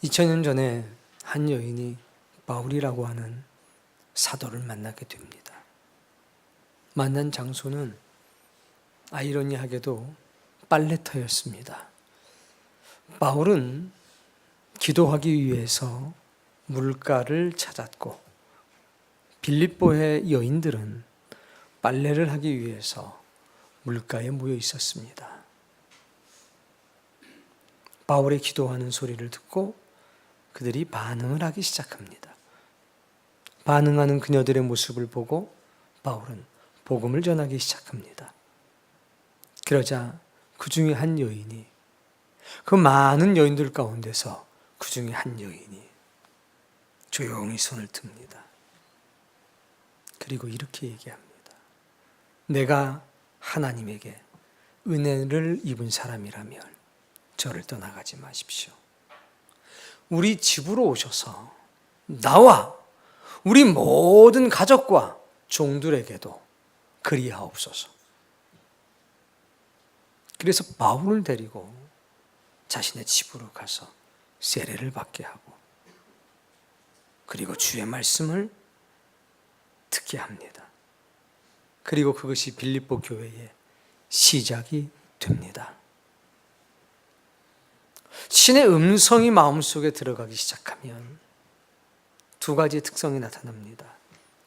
2000년 전에 한 여인이 바울이라고 하는 사도를 만나게 됩니다. 만난 장소는 아이러니하게도 빨래터였습니다. 바울은 기도하기 위해서 물가를 찾았고 빌립보의 여인들은 빨래를 하기 위해서 물가에 모여 있었습니다. 바울의 기도하는 소리를 듣고 그들이 반응을 하기 시작합니다. 반응하는 그녀들의 모습을 보고 바울은 복음을 전하기 시작합니다. 그러자 그 중에 한 여인이, 그 많은 여인들 가운데서 그 중에 한 여인이 조용히 손을 듭니다. 그리고 이렇게 얘기합니다. 내가 하나님에게 은혜를 입은 사람이라면 저를 떠나가지 마십시오. 우리 집으로 오셔서 나와 우리 모든 가족과 종들에게도 그리하옵소서. 그래서 바울을 데리고 자신의 집으로 가서 세례를 받게 하고 그리고 주의 말씀을 듣게 합니다. 그리고 그것이 빌립보 교회의 시작이 됩니다. 신의 음성이 마음속에 들어가기 시작하면 두 가지의 특성이 나타납니다.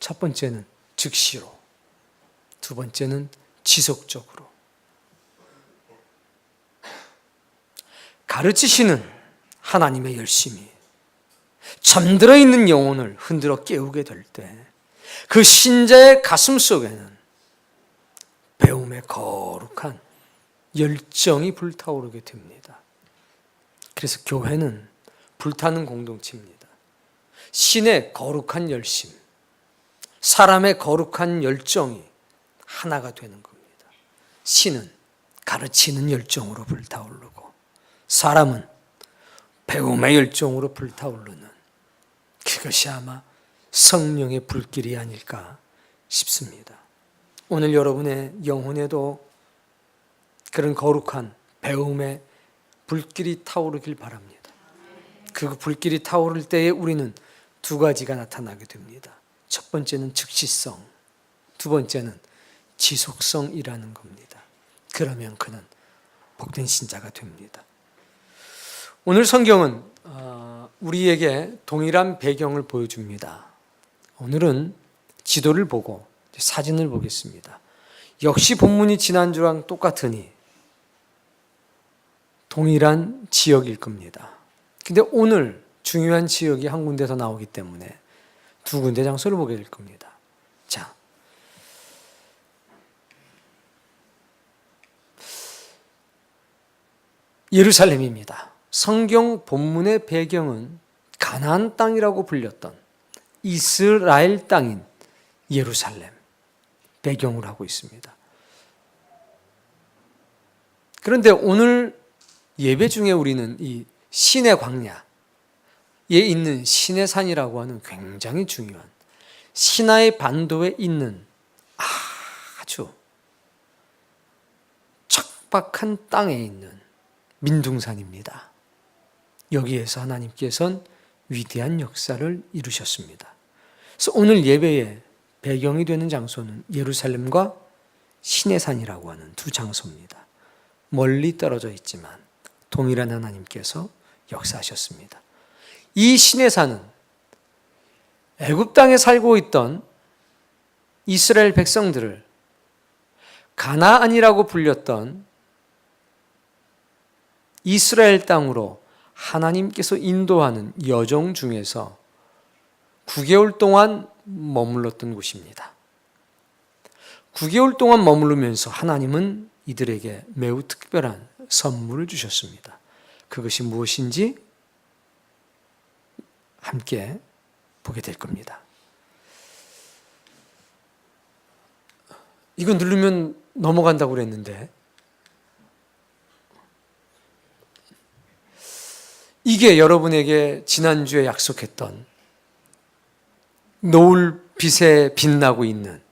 첫 번째는 즉시로, 두 번째는 지속적으로. 가르치시는 하나님의 열심이 잠들어 있는 영혼을 흔들어 깨우게 될 때 그 신자의 가슴 속에는 배움의 거룩한 열정이 불타오르게 됩니다. 그래서 교회는 불타는 공동체입니다. 신의 거룩한 열심, 사람의 거룩한 열정이 하나가 되는 겁니다. 신은 가르치는 열정으로 불타오르고 사람은 배움의 열정으로 불타오르는, 그것이 아마 성령의 불길이 아닐까 싶습니다. 오늘 여러분의 영혼에도 그런 거룩한 배움의 불길이 타오르길 바랍니다. 그 불길이 타오를 때에 우리는 두 가지가 나타나게 됩니다. 첫 번째는 즉시성, 두 번째는 지속성이라는 겁니다. 그러면 그는 복된 신자가 됩니다. 오늘 성경은 우리에게 동일한 배경을 보여줍니다. 오늘은 지도를 보고 사진을 보겠습니다. 역시 본문이 지난주랑 똑같으니 동일한 지역일 겁니다. 근데 오늘 중요한 지역이 한 군데서 나오기 때문에 두 군데 장소를 보게 될 겁니다. 자, 예루살렘입니다. 성경 본문의 배경은 가나안 땅이라고 불렸던 이스라엘 땅인 예루살렘 배경으로 하고 있습니다. 그런데 오늘 예배 중에 우리는 이 신의 광야에 있는 신의 산이라고 하는 굉장히 중요한 시나이 반도에 있는 아주 척박한 땅에 있는 민둥산입니다. 여기에서 하나님께서는 위대한 역사를 이루셨습니다. 그래서 오늘 예배의 배경이 되는 장소는 예루살렘과 시내산이라고 하는 두 장소입니다. 멀리 떨어져 있지만 동일한 하나님께서 역사하셨습니다. 이 시내산은 애굽 땅에 살고 있던 이스라엘 백성들을 가나안이라고 불렸던 이스라엘 땅으로 하나님께서 인도하는 여정 중에서 9개월 동안 머물렀던 곳입니다. 9개월 동안 머무르면서 하나님은 이들에게 매우 특별한 선물을 주셨습니다. 그것이 무엇인지 함께 보게 될 겁니다. 이거 누르면 넘어간다고 그랬는데 이게 여러분에게 지난주에 약속했던 노을빛에 빛나고 있는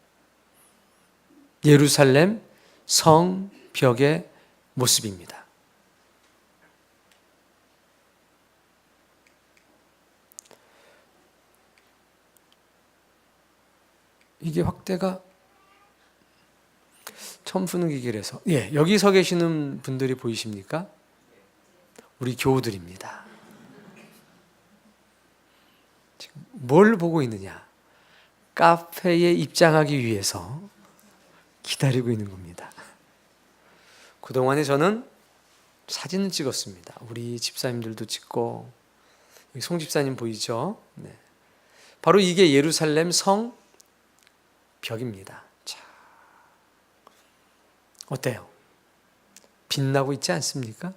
예루살렘 성벽의 모습입니다. 이게 확대가 처음 쓰는 기계라서. 예, 여기 서 계시는 분들이 보이십니까? 우리 교우들입니다. 지금 뭘 보고 있느냐? 카페에 입장하기 위해서 기다리고 있는 겁니다. 그동안에 저는 사진을 찍었습니다. 우리 집사님들도 찍고, 여기 송 집사님 보이죠? 네. 바로 이게 예루살렘 성 벽입니다. 자, 어때요? 빛나고 있지 않습니까?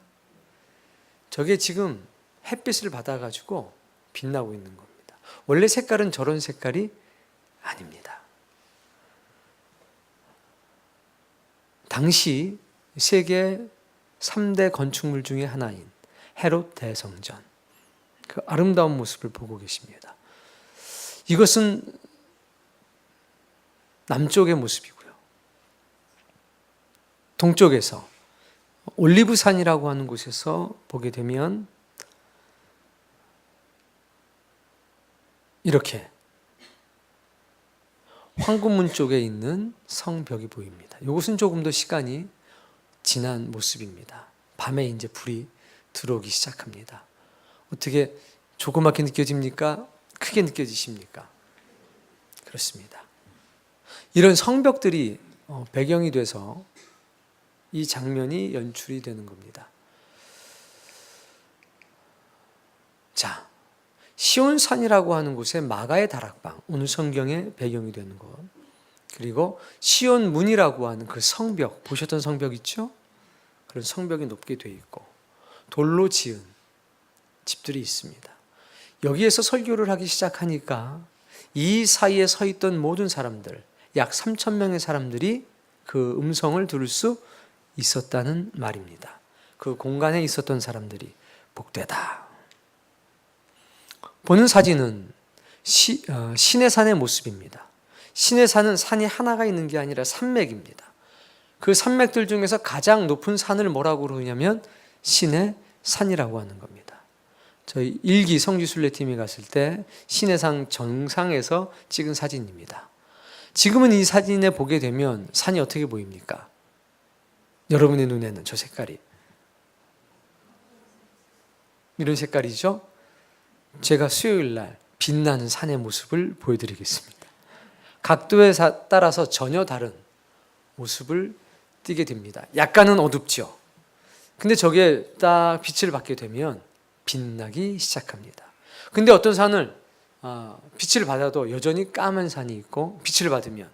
저게 지금 햇빛을 받아가지고 빛나고 있는 겁니다. 원래 색깔은 저런 색깔이 아닙니다. 당시 세계 3대 건축물 중에 하나인 헤롯 대성전, 그 아름다운 모습을 보고 계십니다. 이것은 남쪽의 모습이고요. 동쪽에서 올리브산이라고 하는 곳에서 보게 되면 이렇게 황금문 쪽에 있는 성벽이 보입니다. 이것은 조금 더 시간이 지난 모습입니다. 밤에 이제 불이 들어오기 시작합니다. 어떻게 조그맣게 느껴집니까? 크게 느껴지십니까? 그렇습니다. 이런 성벽들이 배경이 돼서 이 장면이 연출이 되는 겁니다. 자, 시온산이라고 하는 곳에 마가의 다락방, 오늘 성경의 배경이 되는 곳, 그리고 시온문이라고 하는 그 성벽, 보셨던 성벽 있죠? 그런 성벽이 높게 되어 있고 돌로 지은 집들이 있습니다. 여기에서 설교를 하기 시작하니까 이 사이에 서 있던 모든 사람들, 약 3,000명의 사람들이 그 음성을 들을 수 있었다는 말입니다. 그 공간에 있었던 사람들이 복되다. 보는 사진은 시내산의 모습입니다. 시내산은 산이 하나가 있는 게 아니라 산맥입니다. 그 산맥들 중에서 가장 높은 산을 뭐라고 그러냐면 시내산이라고 하는 겁니다. 저희 1기 성지순례팀이 갔을 때 시내산 정상에서 찍은 사진입니다. 지금은 이 사진에 보게 되면 산이 어떻게 보입니까? 여러분의 눈에는 저 색깔이 이런 색깔이죠? 제가 수요일 날 빛나는 산의 모습을 보여드리겠습니다. 각도에 따라서 전혀 다른 모습을 띠게 됩니다. 약간은 어둡죠. 근데 저게 딱 빛을 받게 되면 빛나기 시작합니다. 근데 어떤 산을 빛을 받아도 여전히 까만 산이 있고 빛을 받으면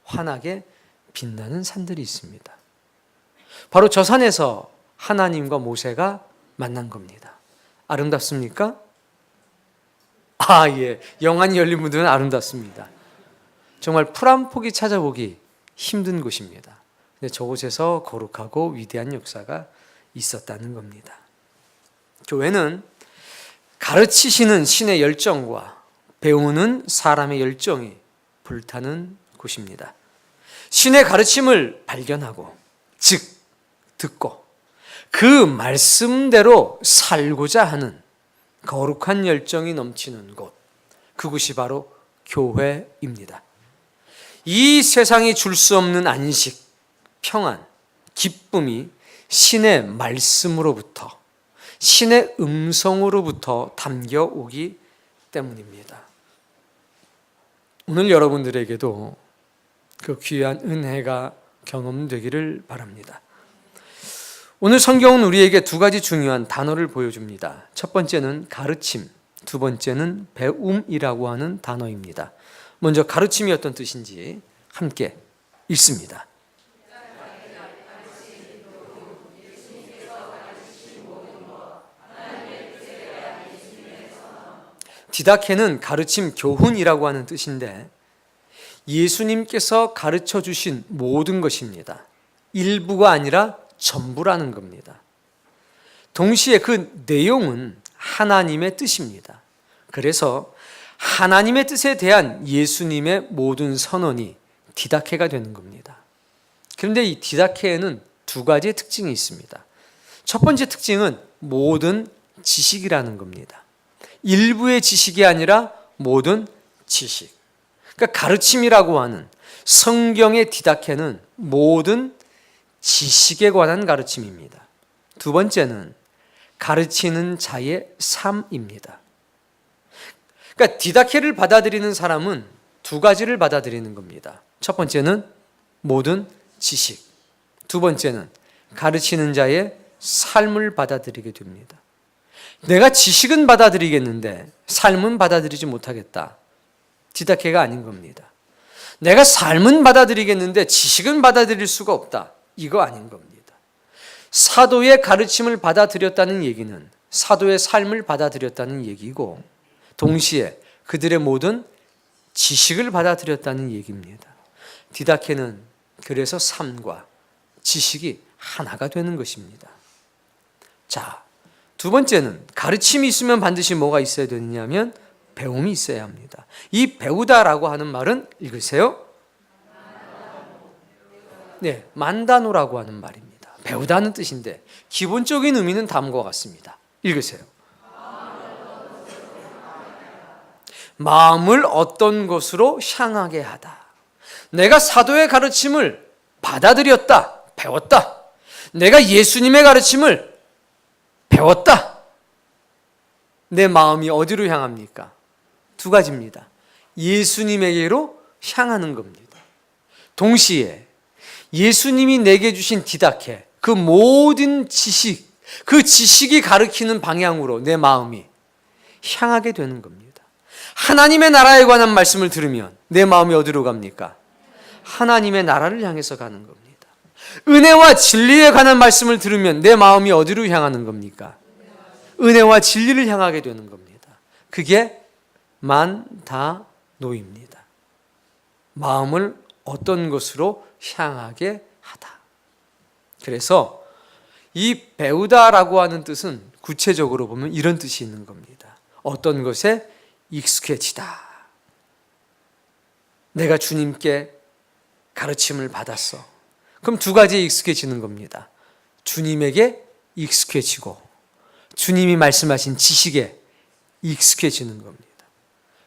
환하게 빛나는 산들이 있습니다. 바로 저 산에서 하나님과 모세가 만난 겁니다. 아름답습니까? 예. 영안이 열린 분들은 아름답습니다. 정말 풀 한 포기 찾아보기 힘든 곳입니다. 근데 저곳에서 거룩하고 위대한 역사가 있었다는 겁니다. 교회는 가르치시는 신의 열정과 배우는 사람의 열정이 불타는 곳입니다. 신의 가르침을 발견하고, 즉 듣고 그 말씀대로 살고자 하는 거룩한 열정이 넘치는 곳, 그곳이 바로 교회입니다. 이 세상이 줄 수 없는 안식, 평안, 기쁨이 신의 말씀으로부터, 신의 음성으로부터 담겨오기 때문입니다. 오늘 여러분들에게도 그 귀한 은혜가 경험되기를 바랍니다. 오늘 성경은 우리에게 두 가지 중요한 단어를 보여줍니다. 첫 번째는 가르침, 두 번째는 배움이라고 하는 단어입니다. 먼저 가르침이 어떤 뜻인지 함께 읽습니다. 디다케는 가르침, 교훈이라고 하는 뜻인데 예수님께서 가르쳐 주신 모든 것입니다. 일부가 아니라 전부라는 겁니다. 동시에 그 내용은 하나님의 뜻입니다. 그래서 하나님의 뜻에 대한 예수님의 모든 선언이 디다케가 되는 겁니다. 그런데 이 디다케에는 두 가지의 특징이 있습니다. 첫 번째 특징은 모든 지식이라는 겁니다. 일부의 지식이 아니라 모든 지식. 그러니까 가르침이라고 하는 성경의 디다케는 모든 지식에 관한 가르침입니다. 두 번째는 가르치는 자의 삶입니다. 그러니까 디다케를 받아들이는 사람은 두 가지를 받아들이는 겁니다. 첫 번째는 모든 지식, 두 번째는 가르치는 자의 삶을 받아들이게 됩니다. 내가 지식은 받아들이겠는데 삶은 받아들이지 못하겠다. 디다케가 아닌 겁니다. 내가 삶은 받아들이겠는데 지식은 받아들일 수가 없다. 이거 아닌 겁니다. 사도의 가르침을 받아들였다는 얘기는 사도의 삶을 받아들였다는 얘기고, 동시에 그들의 모든 지식을 받아들였다는 얘기입니다. 디다케는 그래서 삶과 지식이 하나가 되는 것입니다. 자, 두 번째는 가르침이 있으면 반드시 뭐가 있어야 되느냐면 배움이 있어야 합니다. 이 배우다라고 하는 말은 읽으세요. 네, 만다노라고 하는 말입니다. 배우다는 뜻인데 기본적인 의미는 다음과 같습니다. 읽으세요. 마음을 어떤 것으로 향하게 하다. 내가 사도의 가르침을 받아들였다, 배웠다. 내가 예수님의 가르침을 배웠다. 내 마음이 어디로 향합니까? 두 가지입니다. 예수님에게로 향하는 겁니다. 동시에 예수님이 내게 주신 디다케, 그 모든 지식, 그 지식이 가르치는 방향으로 내 마음이 향하게 되는 겁니다. 하나님의 나라에 관한 말씀을 들으면 내 마음이 어디로 갑니까? 하나님의 나라를 향해서 가는 겁니다. 은혜와 진리에 관한 말씀을 들으면 내 마음이 어디로 향하는 겁니까? 은혜와 진리를 향하게 되는 겁니다. 그게 만다노입니다. 마음을 어떤 것으로 향하게 하다. 그래서 이 배우다라고 하는 뜻은 구체적으로 보면 이런 뜻이 있는 겁니다. 어떤 것에 익숙해지다. 내가 주님께 가르침을 받았어. 그럼 두 가지에 익숙해지는 겁니다. 주님에게 익숙해지고 주님이 말씀하신 지식에 익숙해지는 겁니다.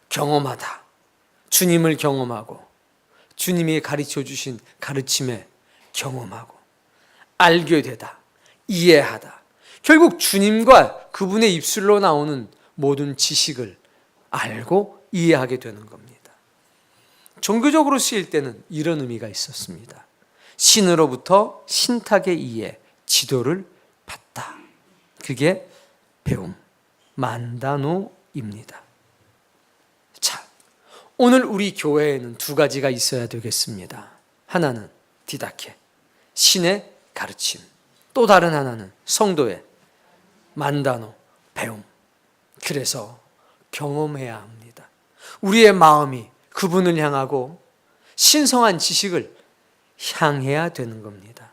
경험하다. 주님을 경험하고 주님이 가르쳐 주신 가르침에 경험하고 알게 되다. 이해하다. 결국 주님과 그분의 입술로 나오는 모든 지식을 알고 이해하게 되는 겁니다. 종교적으로 쓰일 때는 이런 의미가 있었습니다. 신으로부터 신탁의 이해, 지도를 받다. 그게 배움, 만다노입니다. 자, 오늘 우리 교회에는 두 가지가 있어야 되겠습니다. 하나는 디다케, 신의 가르침. 또 다른 하나는 성도의 만다노, 배움. 그래서 경험해야 합니다. 우리의 마음이 그분을 향하고 신성한 지식을 향해야 되는 겁니다.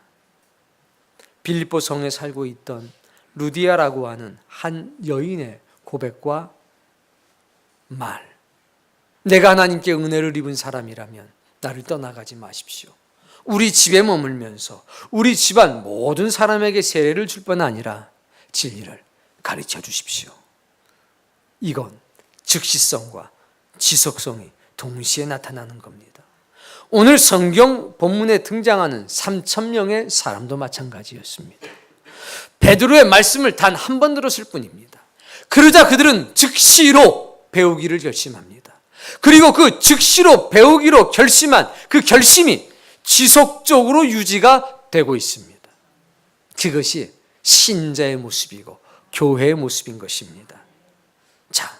빌립보 성에 살고 있던 루디아라고 하는 한 여인의 고백과 말. 내가 하나님께 은혜를 입은 사람이라면 나를 떠나가지 마십시오. 우리 집에 머물면서 우리 집안 모든 사람에게 세례를 줄 뿐 아니라 진리를 가르쳐 주십시오. 이건 즉시성과 지속성이 동시에 나타나는 겁니다. 오늘 성경 본문에 등장하는 3,000명의 사람도 마찬가지였습니다. 베드로의 말씀을 단 한 번 들었을 뿐입니다. 그러자 그들은 즉시로 배우기를 결심합니다. 그리고 그 즉시로 배우기로 결심한 그 결심이 지속적으로 유지가 되고 있습니다. 그것이 신자의 모습이고 교회의 모습인 것입니다. 자,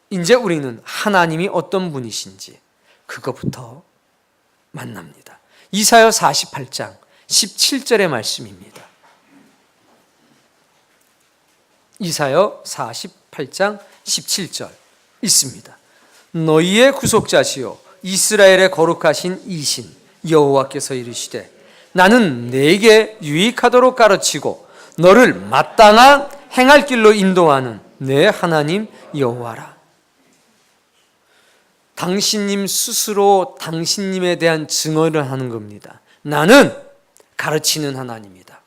이제 우리는 하나님이 어떤 분이신지 그것부터 만납니다. 이사야 48장 17절의 말씀입니다. 이사야 48장 17절 있습니다. 너희의 구속자시요 이스라엘의 거룩하신 이신 여호와께서 이르시되 나는 내게 유익하도록 가르치고 너를 마땅한 행할 길로 인도하는 내 하나님 여호와라. 당신님 스스로 당신님에 대한 증언을 하는 겁니다. 나는 가르치는 하나님이다.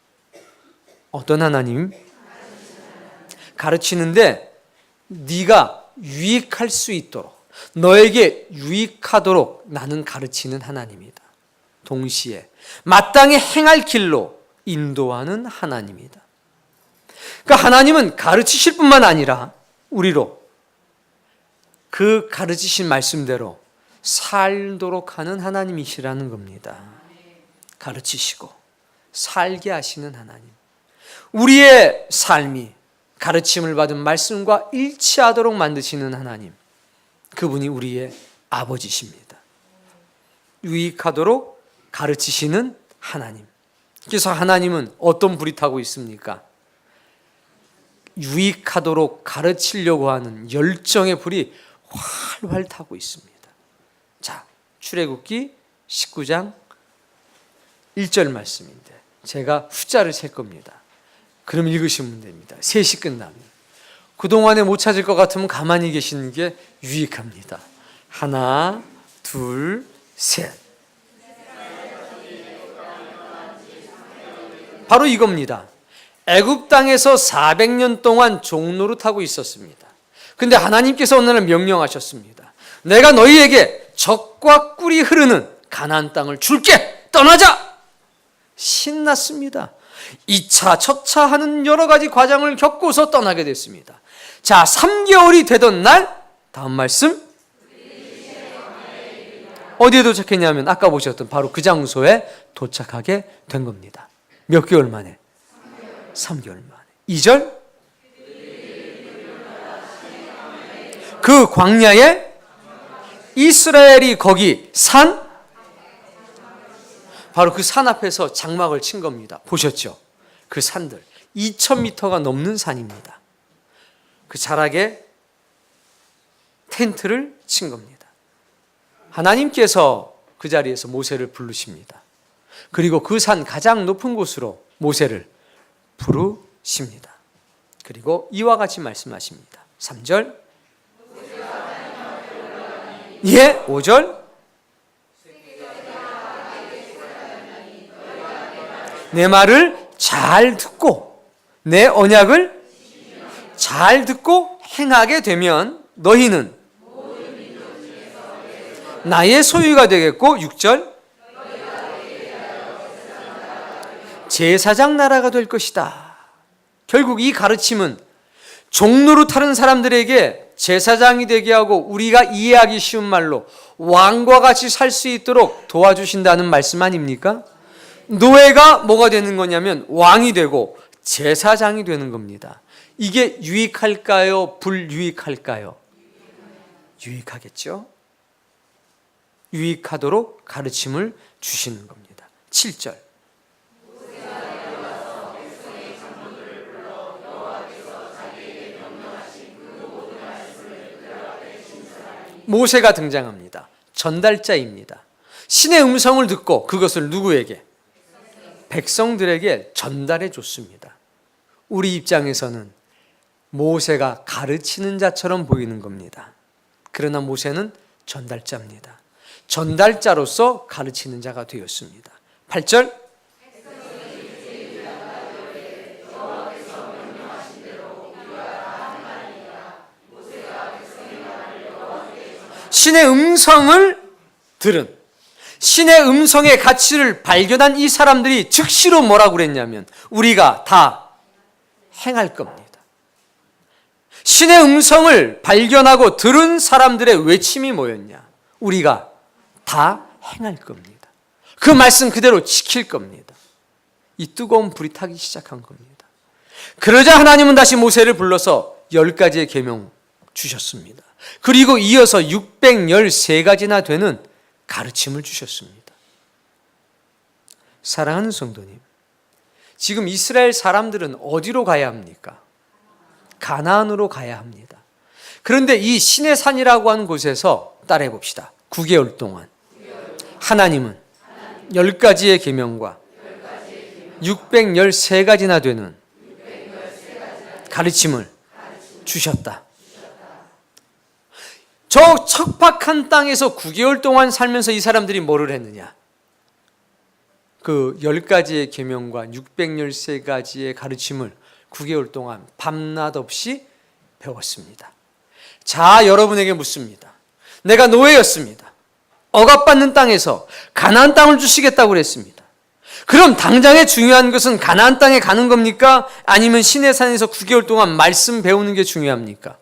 어떤 하나님? 가르치는데 네가 유익할 수 있도록, 너에게 유익하도록 나는 가르치는 하나님이다. 동시에 마땅히 행할 길로 인도하는 하나님이다. 그러니까 하나님은 가르치실 뿐만 아니라 우리로 그 가르치신 말씀대로 살도록 하는 하나님이시라는 겁니다. 가르치시고 살게 하시는 하나님. 우리의 삶이 가르침을 받은 말씀과 일치하도록 만드시는 하나님. 그분이 우리의 아버지십니다. 유익하도록 가르치시는 하나님. 그래서 하나님은 어떤 불이 타고 있습니까? 유익하도록 가르치려고 하는 열정의 불이 활활 타고 있습니다. 자, 출애굽기 19장 1절 말씀인데 제가 숫자를 셀 겁니다. 그럼 읽으시면 됩니다. 3시 끝나면. 그동안에 못 찾을 것 같으면 가만히 계시는 게 유익합니다. 하나, 둘, 셋. 바로 이겁니다. 애굽 땅에서 400년 동안 종노릇하고 있었습니다. 근데 하나님께서 어느 날 명령하셨습니다. 내가 너희에게 젖과 꿀이 흐르는 가나안 땅을 줄게. 떠나자. 신났습니다. 2차, 첫차 하는 여러 가지 과정을 겪고서 떠나게 됐습니다. 자, 3개월이 되던 날 다음 말씀 어디에 도착했냐면 아까 보셨던 바로 그 장소에 도착하게 된 겁니다. 몇 개월 만에? 3개월 만에. 2절 그 광야에 이스라엘이 거기 산 바로 그 산 앞에서 장막을 친 겁니다. 보셨죠? 그 산들 2000m가 넘는 산입니다. 그 자락에 텐트를 친 겁니다. 하나님께서 그 자리에서 모세를 부르십니다. 그리고 그 산 가장 높은 곳으로 모세를 부르십니다. 그리고 이와 같이 말씀하십니다. 3절 예, 5절 내 말을 잘 듣고 내 언약을 잘 듣고 행하게 되면 너희는 나의 소유가 되겠고 6절 제사장 나라가 될 것이다. 결국 이 가르침은 종노릇하는 사람들에게 제사장이 되게 하고 우리가 이해하기 쉬운 말로 왕과 같이 살 수 있도록 도와주신다는 말씀 아닙니까? 노예가 뭐가 되는 거냐면 왕이 되고 제사장이 되는 겁니다. 이게 유익할까요? 불유익할까요? 유익하겠죠? 유익하도록 가르침을 주시는 겁니다. 7절 모세가 등장합니다. 전달자입니다. 신의 음성을 듣고 그것을 누구에게? 백성들에게 전달해 줬습니다. 우리 입장에서는 모세가 가르치는 자처럼 보이는 겁니다. 그러나 모세는 전달자입니다. 전달자로서 가르치는 자가 되었습니다. 8절 신의 음성을 들은 신의 음성의 가치를 발견한 이 사람들이 즉시로 뭐라고 그랬냐면 우리가 다 행할 겁니다. 신의 음성을 발견하고 들은 사람들의 외침이 뭐였냐? 우리가 다 행할 겁니다. 그 말씀 그대로 지킬 겁니다. 이 뜨거운 불이 타기 시작한 겁니다. 그러자 하나님은 다시 모세를 불러서 10가지의 계명 주셨습니다. 그리고 이어서 613가지나 되는 가르침을 주셨습니다. 사랑하는 성도님, 지금 이스라엘 사람들은 어디로 가야 합니까? 가나안으로 가야 합니다. 그런데 이 신의 산이라고 하는 곳에서 따라해 봅시다. 9개월 동안 하나님은 10가지의 계명과 613가지나 되는 가르침을 주셨다. 저 척박한 땅에서 9개월 동안 살면서 이 사람들이 뭐를 했느냐? 그 10가지의 계명과 613가지의 가르침을 9개월 동안 밤낮 없이 배웠습니다. 자, 여러분에게 묻습니다. 내가 노예였습니다. 억압받는 땅에서 가나안 땅을 주시겠다고 그랬습니다. 그럼 당장에 중요한 것은 가나안 땅에 가는 겁니까? 아니면 시내산에서 9개월 동안 말씀 배우는 게 중요합니까?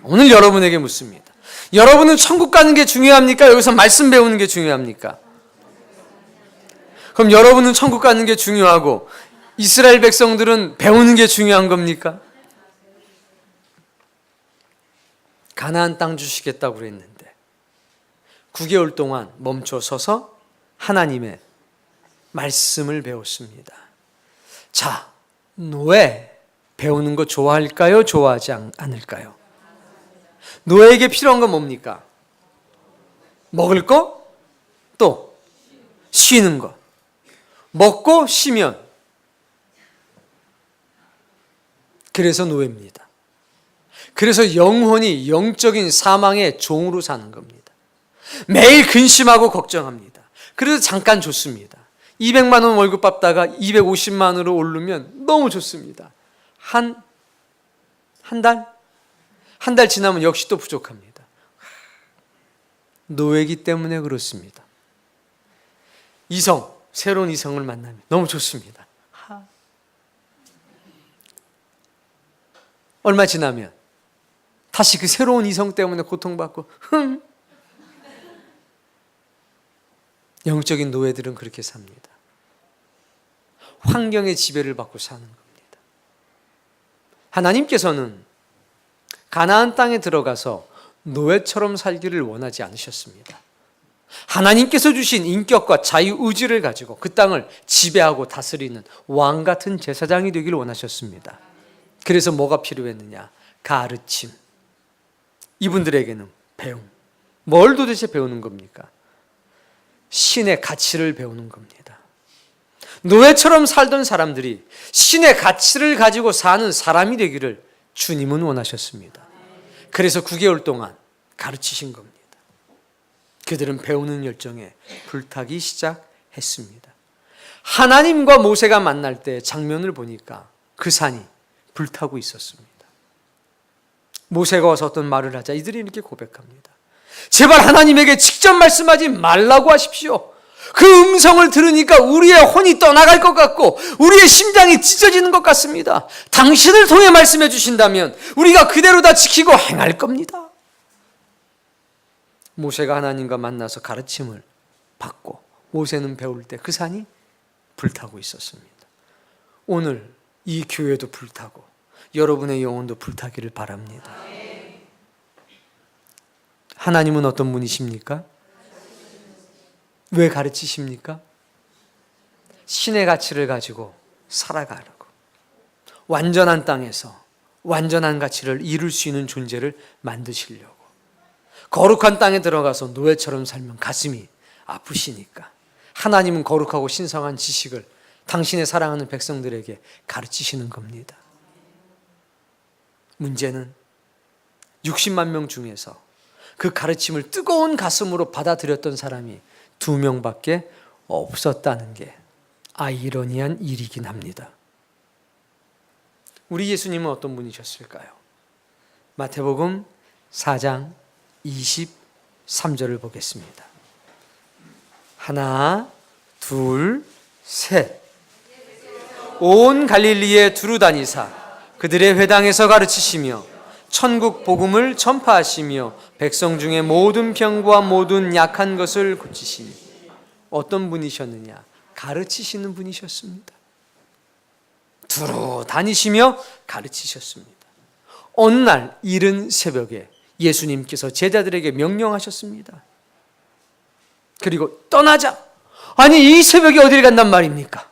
오늘 여러분에게 묻습니다. 여러분은 천국 가는 게 중요합니까? 여기서 말씀 배우는 게 중요합니까? 그럼 여러분은 천국 가는 게 중요하고 이스라엘 백성들은 배우는 게 중요한 겁니까? 가나안 땅 주시겠다고 그랬는데 9개월 동안 멈춰 서서 하나님의 말씀을 배웠습니다. 자, 노예 배우는 거 좋아할까요? 좋아하지 않을까요? 노예에게 필요한 건 뭡니까? 먹을 거, 또 쉬는 거. 먹고 쉬면 그래서 노예입니다. 그래서 영혼이 영적인 사망의 종으로 사는 겁니다. 매일 근심하고 걱정합니다. 그래서 잠깐 좋습니다. 200만 원 월급 받다가 250만 원으로 오르면 너무 좋습니다. 한 달? 한 달 지나면 역시 또 부족합니다. 노예이기 때문에 그렇습니다. 새로운 이성을 만나면 너무 좋습니다. 얼마 지나면 다시 그 새로운 이성 때문에 고통받고 영적인 노예들은 그렇게 삽니다. 환경의 지배를 받고 사는 겁니다. 하나님께서는 가나안 땅에 들어가서 노예처럼 살기를 원하지 않으셨습니다. 하나님께서 주신 인격과 자유의지를 가지고 그 땅을 지배하고 다스리는 왕 같은 제사장이 되기를 원하셨습니다. 그래서 뭐가 필요했느냐? 가르침. 이분들에게는 배움. 뭘 도대체 배우는 겁니까? 신의 가치를 배우는 겁니다. 노예처럼 살던 사람들이 신의 가치를 가지고 사는 사람이 되기를 주님은 원하셨습니다. 그래서 9개월 동안 가르치신 겁니다. 그들은 배우는 열정에 불타기 시작했습니다. 하나님과 모세가 만날 때 장면을 보니까 그 산이 불타고 있었습니다. 모세가 와서 어떤 말을 하자 이들이 이렇게 고백합니다. 제발 하나님에게 직접 말씀하지 말라고 하십시오. 그 음성을 들으니까 우리의 혼이 떠나갈 것 같고 우리의 심장이 찢어지는 것 같습니다. 당신을 통해 말씀해 주신다면 우리가 그대로 다 지키고 행할 겁니다. 모세가 하나님과 만나서 가르침을 받고 모세는 배울 때 그 산이 불타고 있었습니다. 오늘 이 교회도 불타고 여러분의 영혼도 불타기를 바랍니다. 하나님은 어떤 분이십니까? 왜 가르치십니까? 신의 가치를 가지고 살아가려고. 완전한 땅에서 완전한 가치를 이룰 수 있는 존재를 만드시려고. 거룩한 땅에 들어가서 노예처럼 살면 가슴이 아프시니까 하나님은 거룩하고 신성한 지식을 당신의 사랑하는 백성들에게 가르치시는 겁니다. 문제는 60만 명 중에서 그 가르침을 뜨거운 가슴으로 받아들였던 사람이 2명밖에 없었다는 게 아이러니한 일이긴 합니다. 우리 예수님은 어떤 분이셨을까요? 마태복음 4장 23절을 보겠습니다. 하나, 둘, 셋. 온 갈릴리에 두루 다니사 그들의 회당에서 가르치시며 천국 복음을 전파하시며 백성 중에 모든 병과 모든 약한 것을 고치시니. 어떤 분이셨느냐? 가르치시는 분이셨습니다. 두루 다니시며 가르치셨습니다. 어느 날 이른 새벽에 예수님께서 제자들에게 명령하셨습니다. 그리고 떠나자. 아니 이 새벽에 어디를 간단 말입니까?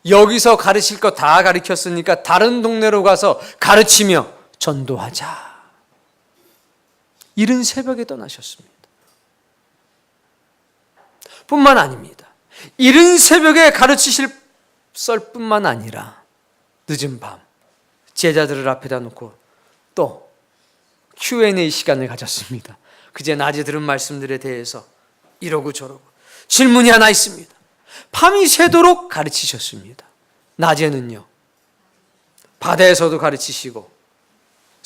여기서 가르칠 거 다 가르쳤으니까 다른 동네로 가서 가르치며 전도하자. 이른 새벽에 떠나셨습니다. 뿐만 아닙니다. 이른 새벽에 가르치실 썰뿐만 아니라 늦은 밤 제자들을 앞에다 놓고 또 Q&A 시간을 가졌습니다. 그제 낮에 들은 말씀들에 대해서 이러고 저러고 질문이 하나 있습니다. 밤이 새도록 가르치셨습니다. 낮에는요. 바다에서도 가르치시고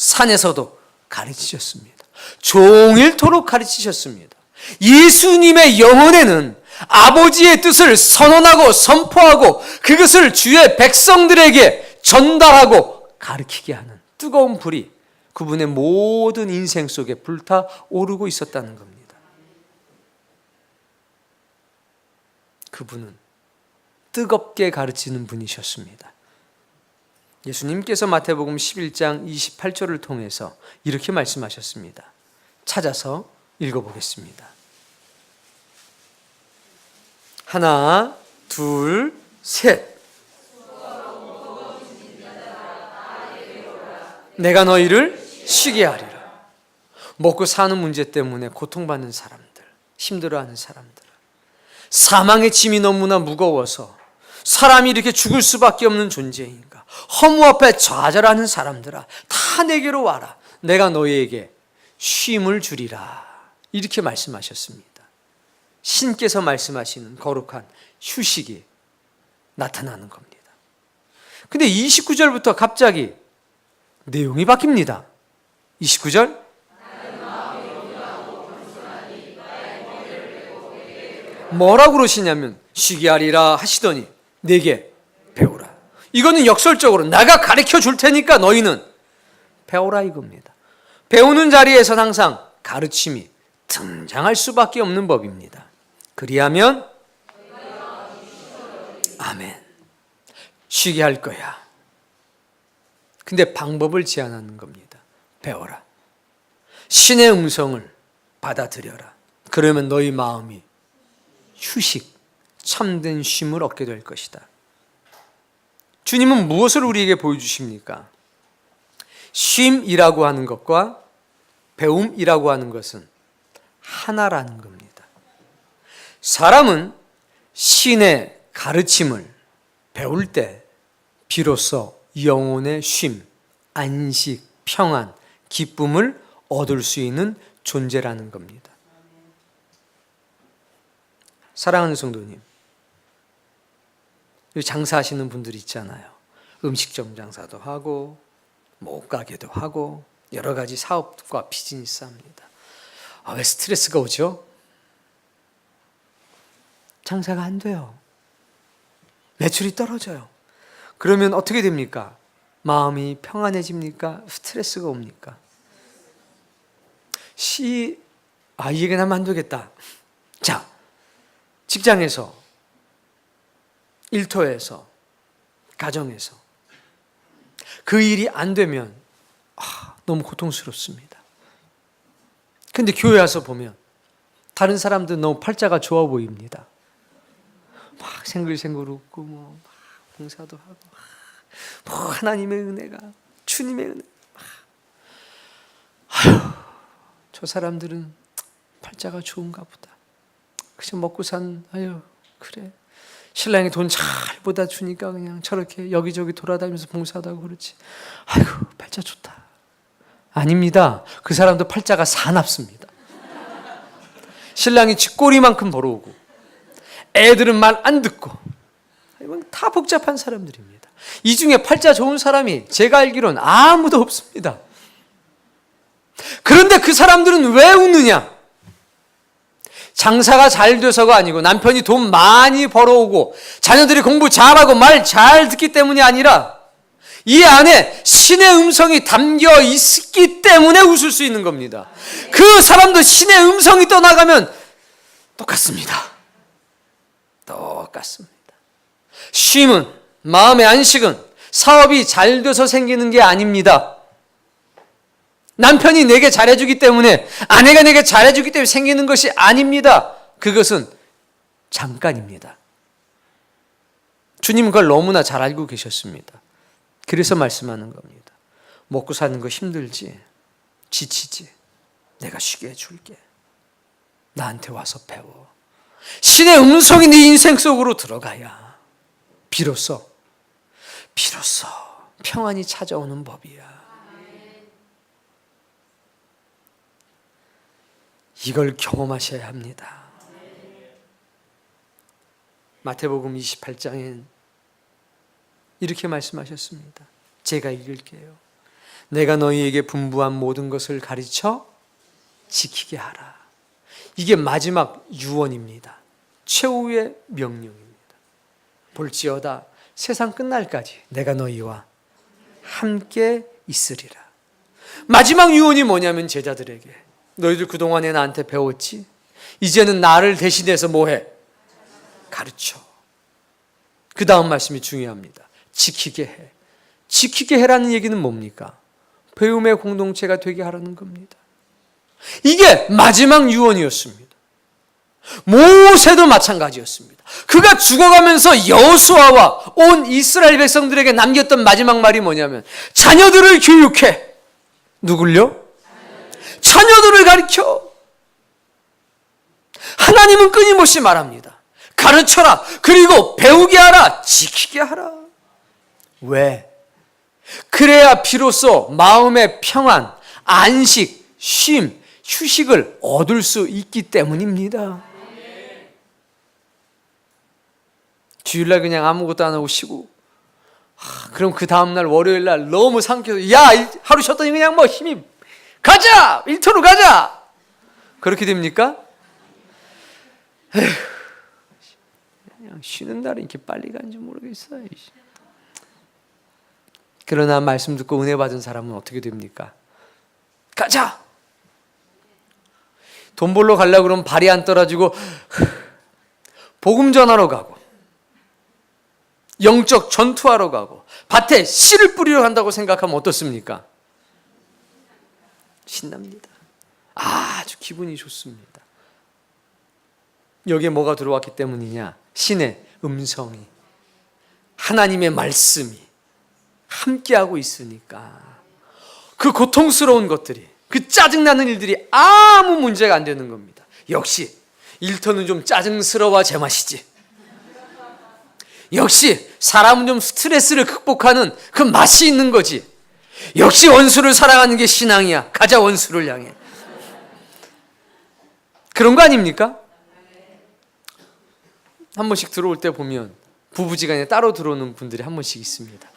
산에서도 가르치셨습니다. 종일토록 가르치셨습니다. 예수님의 영혼에는 아버지의 뜻을 선언하고 선포하고 그것을 주의 백성들에게 전달하고 가르치게 하는 뜨거운 불이 그분의 모든 인생 속에 불타오르고 있었다는 겁니다. 그분은 뜨겁게 가르치는 분이셨습니다. 예수님께서 마태복음 11장 28절을 통해서 이렇게 말씀하셨습니다. 찾아서 읽어보겠습니다. 하나, 둘, 셋. 내가 너희를 쉬게 하리라. 먹고 사는 문제 때문에 고통받는 사람들, 힘들어하는 사람들, 사망의 짐이 너무나 무거워서 사람이 이렇게 죽을 수밖에 없는 존재인가, 허무 앞에 좌절하는 사람들아, 다 내게로 와라. 내가 너희에게 쉼을 주리라. 이렇게 말씀하셨습니다. 신께서 말씀하시는 거룩한 휴식이 나타나는 겁니다. 근데 29절부터 갑자기 내용이 바뀝니다. 29절. 뭐라고 그러시냐면 쉬게 하리라 하시더니 내게 배우라. 이거는 역설적으로 내가 가르쳐 줄 테니까 너희는 배우라 이겁니다. 배우는 자리에서 항상 가르침이 등장할 수밖에 없는 법입니다. 그리하면 아멘. 쉬게 할 거야. 근데 방법을 제안하는 겁니다. 배워라. 신의 음성을 받아들여라. 그러면 너희 마음이 휴식, 참된 쉼을 얻게 될 것이다. 주님은 무엇을 우리에게 보여주십니까? 쉼이라고 하는 것과 배움이라고 하는 것은 하나라는 겁니다. 사람은 신의 가르침을 배울 때 비로소 영혼의 쉼, 안식, 평안, 기쁨을 얻을 수 있는 존재라는 겁니다. 사랑하는 성도님, 장사하시는 분들 있잖아요. 음식점 장사도 하고 옷가게도 하고 여러 가지 사업과 비즈니스 합니다. 왜 스트레스가 오죠? 장사가 안 돼요. 매출이 떨어져요. 그러면 어떻게 됩니까? 마음이 평안해집니까? 스트레스가 옵니까? 이 얘기는 하면 안 되겠다. 자, 직장에서, 일터에서, 가정에서 그 일이 안 되면 너무 고통스럽습니다. 근데 교회 와서 보면 다른 사람들은 너무 팔자가 좋아 보입니다. 막 생글생글 웃고 막 봉사도 하고 하나님의 은혜가, 주님의 은혜. 저 사람들은 팔자가 좋은가 보다. 그저 먹고 산, 그래. 신랑이 돈 잘 보다 주니까 그냥 저렇게 여기저기 돌아다니면서 봉사도 하고 그렇지. 팔자 좋다. 아닙니다. 그 사람도 팔자가 사납습니다. 신랑이 쥐꼬리만큼 벌어오고 애들은 말 안 듣고 다 복잡한 사람들입니다. 이 중에 팔자 좋은 사람이 제가 알기로는 아무도 없습니다. 그런데 그 사람들은 왜 웃느냐? 장사가 잘 돼서가 아니고 남편이 돈 많이 벌어오고 자녀들이 공부 잘하고 말 잘 듣기 때문이 아니라 이 안에 신의 음성이 담겨 있기 때문에 웃을 수 있는 겁니다. 그 사람도 신의 음성이 떠나가면 똑같습니다. 똑같습니다. 쉼은, 마음의 안식은 사업이 잘 돼서 생기는 게 아닙니다. 남편이 내게 잘해주기 때문에, 아내가 내게 잘해주기 때문에 생기는 것이 아닙니다. 그것은 잠깐입니다. 주님은 그걸 너무나 잘 알고 계셨습니다. 그래서 말씀하는 겁니다. 먹고 사는 거 힘들지, 지치지, 내가 쉬게 해줄게. 나한테 와서 배워. 신의 음성이 네 인생 속으로 들어가야 비로소 평안이 찾아오는 법이야. 이걸 경험하셔야 합니다. 마태복음 28장엔 이렇게 말씀하셨습니다. 제가 읽을게요. 내가 너희에게 분부한 모든 것을 가르쳐 지키게 하라. 이게 마지막 유언입니다. 최후의 명령입니다. 볼지어다 세상 끝날까지 내가 너희와 함께 있으리라. 마지막 유언이 뭐냐면 제자들에게, 너희들 그동안에 나한테 배웠지? 이제는 나를 대신해서 뭐해? 가르쳐. 그 다음 말씀이 중요합니다. 지키게 해. 지키게 해라는 얘기는 뭡니까? 배움의 공동체가 되게 하라는 겁니다. 이게 마지막 유언이었습니다. 모세도 마찬가지였습니다. 그가 죽어가면서 여호수아와 온 이스라엘 백성들에게 남겼던 마지막 말이 뭐냐면, 자녀들을 교육해. 누굴요? 자녀들을 가르쳐. 하나님은 끊임없이 말합니다. 가르쳐라. 그리고 배우게 하라. 지키게 하라. 왜? 그래야 비로소 마음의 평안, 안식, 쉼, 휴식을 얻을 수 있기 때문입니다. 주일날 그냥 아무것도 안 하고 쉬고, 그럼 그 다음날 월요일날 너무 상쾌해서, 야, 하루 쉬었더니 그냥 뭐 힘이, 가자! 일터로 가자! 그렇게 됩니까? 에휴, 그냥 쉬는 날은 이렇게 빨리 가는지 모르겠어요. 그러나 말씀 듣고 은혜 받은 사람은 어떻게 됩니까? 가자! 돈 벌러 가려고 그러면 발이 안 떨어지고 복음 전하러 가고, 영적 전투하러 가고, 밭에 씨를 뿌리러 간다고 생각하면 어떻습니까? 신납니다. 아주 기분이 좋습니다. 여기에 뭐가 들어왔기 때문이냐? 신의 음성이, 하나님의 말씀이 함께하고 있으니까 그 고통스러운 것들이, 그 짜증나는 일들이 아무 문제가 안 되는 겁니다. 역시 일터는 좀 짜증스러워 제맛이지. 역시 사람은 좀 스트레스를 극복하는 그 맛이 있는 거지. 역시 원수를 사랑하는 게 신앙이야. 가자, 원수를 향해. 그런 거 아닙니까? 한 번씩 들어올 때 보면 부부지간에 따로 들어오는 분들이 한 번씩 있습니다.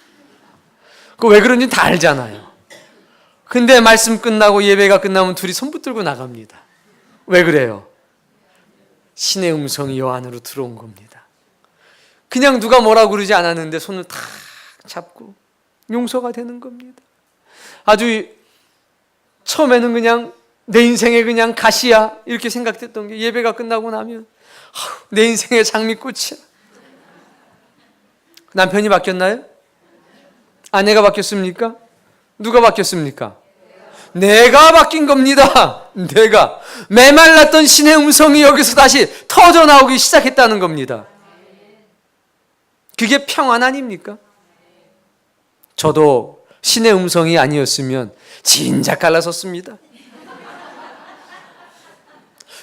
그 왜 그런지 다 알잖아요. 근데 말씀 끝나고 예배가 끝나면 둘이 손 붙들고 나갑니다. 왜 그래요? 신의 음성이 여 안으로 들어온 겁니다. 그냥 누가 뭐라고 그러지 않았는데 손을 탁 잡고 용서가 되는 겁니다. 아주 처음에는 그냥 내 인생의 그냥 가시야 이렇게 생각했던 게 예배가 끝나고 나면 내 인생의 장미꽃이야. 남편이 바뀌었나요? 아내가 바뀌었습니까? 누가 바뀌었습니까? 내가 바뀐 겁니다. 내가 메말랐던 신의 음성이 여기서 다시 터져 나오기 시작했다는 겁니다. 그게 평안 아닙니까? 저도 신의 음성이 아니었으면 진작 갈라섰습니다.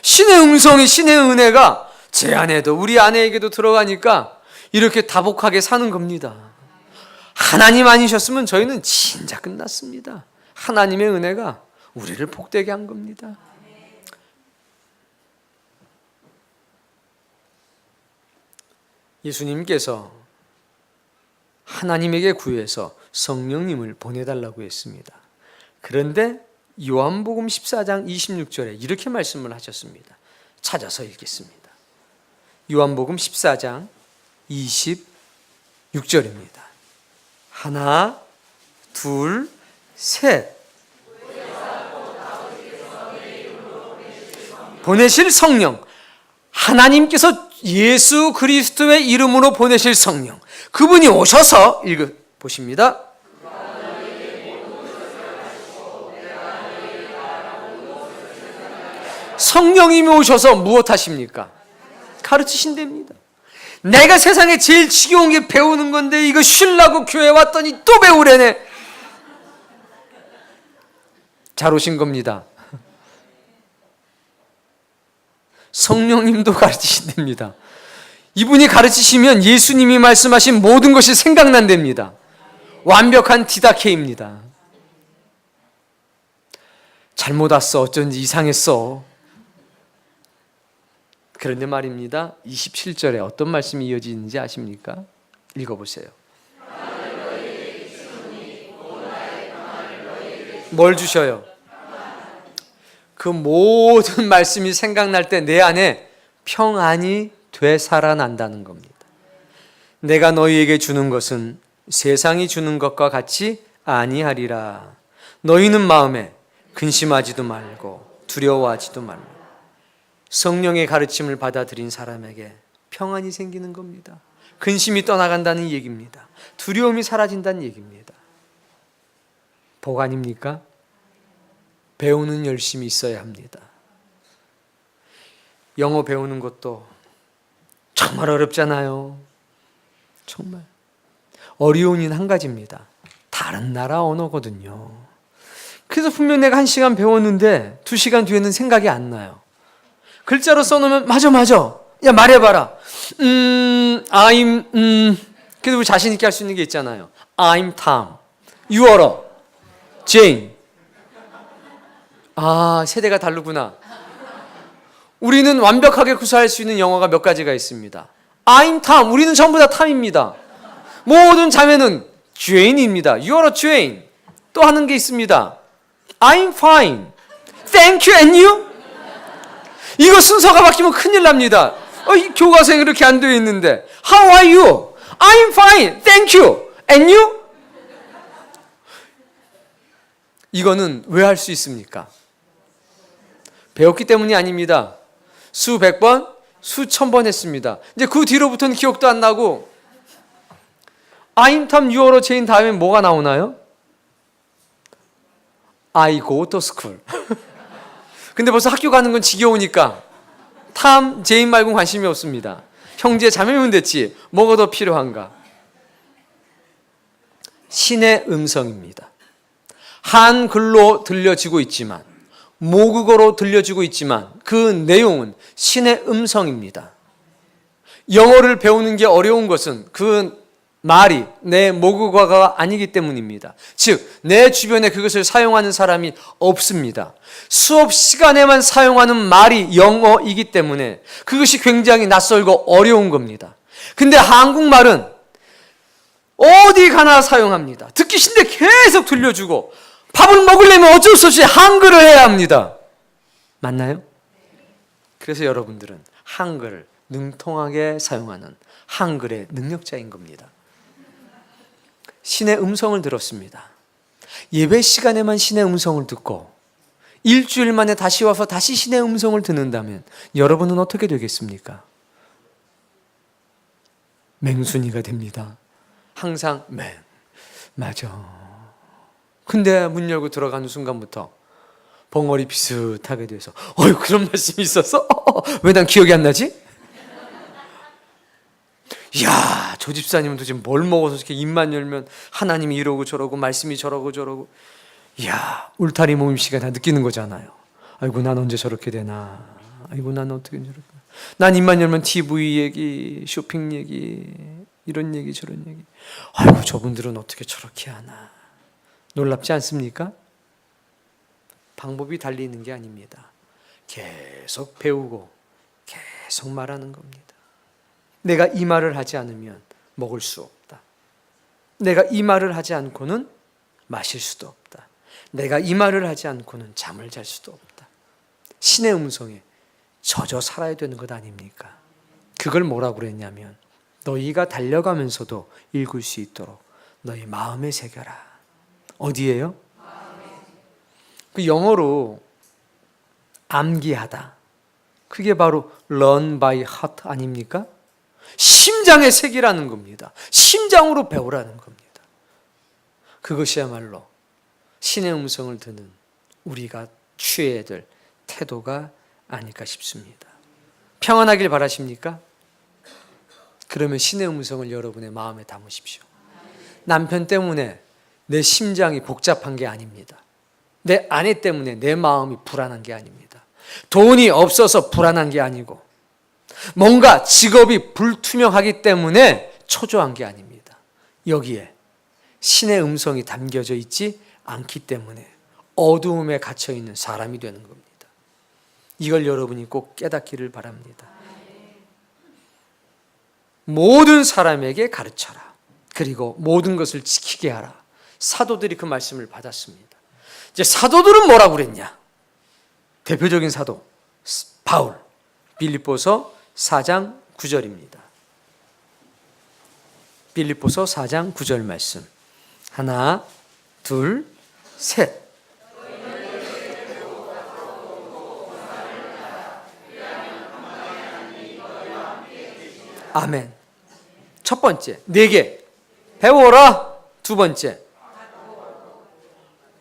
신의 음성이, 신의 은혜가 제 안에도 우리 아내에게도 들어가니까 이렇게 다복하게 사는 겁니다. 하나님 아니셨으면 저희는 진작 끝났습니다. 하나님의 은혜가 우리를 복되게 한 겁니다. 예수님께서 하나님에게 구해서 성령님을 보내달라고 했습니다. 그런데 요한복음 14장 26절에 이렇게 말씀을 하셨습니다. 찾아서 읽겠습니다. 요한복음 14장 26절입니다. 하나, 둘, 셋. 보내실 성령. 하나님께서 예수 그리스도의 이름으로 보내실 성령. 그분이 오셔서 읽어보십니다. 성령님이 오셔서 무엇 하십니까? 가르치신답니다. 내가 세상에 제일 지겨운 게 배우는 건데 이거 쉬려고 교회 왔더니 또 배우래네. 잘 오신 겁니다. 성령님도 가르치신답니다. 이분이 가르치시면 예수님이 말씀하신 모든 것이 생각난답니다. 완벽한 디다케입니다. 잘못 왔어. 어쩐지 이상했어. 그런데 말입니다. 27절에 어떤 말씀이 이어지는지 아십니까? 읽어보세요. 뭘 주셔요? 그 모든 말씀이 생각날 때 내 안에 평안이 되살아난다는 겁니다. 내가 너희에게 주는 것은 세상이 주는 것과 같이 아니하리라. 너희는 마음에 근심하지도 말고 두려워하지도 말고. 성령의 가르침을 받아들인 사람에게 평안이 생기는 겁니다. 근심이 떠나간다는 얘기입니다. 두려움이 사라진다는 얘기입니다. 복 아닙니까? 배우는 열심히 있어야 합니다. 영어 배우는 것도 정말 어렵잖아요. 정말 어려운 일은 한 가지입니다. 다른 나라 언어거든요. 그래서 분명 내가 1시간 배웠는데 2시간 뒤에는 생각이 안 나요. 글자로 써놓으면 맞아 야 말해봐라. 그래도 우리 자신 있게 할 수 있는 게 있잖아요. I'm Tom, you are a Jane. 세대가 다르구나. 우리는 완벽하게 구사할 수 있는 영어가 몇 가지가 있습니다. I'm Tom, 우리는 전부 다 탐입니다. 모든 자매는 Jane입니다. You are a Jane. 또 하는 게 있습니다. I'm fine, thank you and you. 이거 순서가 바뀌면 큰일 납니다. 교과서에 그렇게 안 되어 있는데 How are you? I'm fine, thank you and you. 이거는 왜 할 수 있습니까? 배웠기 때문이 아닙니다. 수백 번, 수천 번 했습니다. 이제 그 뒤로부터는 기억도 안 나고 I'm Tom, you are a Jane 다음에 뭐가 나오나요? I go to school. 근데 벌써 학교 가는 건 지겨우니까 탐, 제인 말고는 관심이 없습니다. 형제 자매면 됐지 뭐가 더 필요한가? 신의 음성입니다. 한글로 들려지고 있지만 모국어로 들려지고 있지만 그 내용은 신의 음성입니다. 영어를 배우는 게 어려운 것은 그 말이 내 모국어가 아니기 때문입니다. 즉, 내 주변에 그것을 사용하는 사람이 없습니다. 수업 시간에만 사용하는 말이 영어이기 때문에 그것이 굉장히 낯설고 어려운 겁니다. 근데 한국말은 어디 가나 사용합니다. 듣기 싫은데 계속 들려주고 밥을 먹으려면 어쩔 수 없이 한글을 해야 합니다. 맞나요? 그래서 여러분들은 한글을 능통하게 사용하는 한글의 능력자인 겁니다. 신의 음성을 들었습니다. 예배 시간에만 신의 음성을 듣고 일주일 만에 다시 와서 다시 신의 음성을 듣는다면 여러분은 어떻게 되겠습니까? 맹순이가 됩니다. 항상 맞아. 근데 문 열고 들어가는 순간부터 벙어리 비슷하게 돼서 그런 말씀이 있었어? 왜 난 기억이 안 나지? 이야, 저 집사님은 도대체 뭘 먹어서 이렇게 입만 열면 하나님이 이러고 저러고 말씀이 저러고 저러고. 이야, 울타리 모임씨가 다 느끼는 거잖아요. 아이고, 난 언제 저렇게 되나. 아이고, 난 어떻게 저렇게. 난 입만 열면 TV 얘기, 쇼핑 얘기, 이런 얘기 저런 얘기. 아이고, 저분들은 어떻게 저렇게 하나. 놀랍지 않습니까? 방법이 달리 있는 게 아닙니다. 계속 배우고 계속 말하는 겁니다. 내가 이 말을 하지 않으면 먹을 수 없다. 내가 이 말을 하지 않고는 마실 수도 없다. 내가 이 말을 하지 않고는 잠을 잘 수도 없다. 신의 음성에 젖어 살아야 되는 것 아닙니까? 그걸 뭐라고 그랬냐면 너희가 달려가면서도 읽을 수 있도록 너희 마음에 새겨라. 어디예요? 그 영어로 암기하다. 그게 바로 learn by heart 아닙니까? 심장에 새기라는 겁니다. 심장으로 배우라는 겁니다. 그것이야말로 신의 음성을 듣는 우리가 취해야 될 태도가 아닐까 싶습니다. 평안하길 바라십니까? 그러면 신의 음성을 여러분의 마음에 담으십시오. 남편 때문에 내 심장이 복잡한 게 아닙니다. 내 아내 때문에 내 마음이 불안한 게 아닙니다. 돈이 없어서 불안한 게 아니고 뭔가 직업이 불투명하기 때문에 초조한 게 아닙니다. 여기에 신의 음성이 담겨져 있지 않기 때문에 어두움에 갇혀있는 사람이 되는 겁니다. 이걸 여러분이 꼭 깨닫기를 바랍니다. 모든 사람에게 가르쳐라. 그리고 모든 것을 지키게 하라. 사도들이 그 말씀을 받았습니다. 이제 사도들은 뭐라고 그랬냐? 대표적인 사도 바울, 빌립보서 4장 9절입니다. 빌립보서 4장 9절 말씀. 하나, 둘, 셋. 아멘. 첫 번째, 4개. 배워라. 두 번째,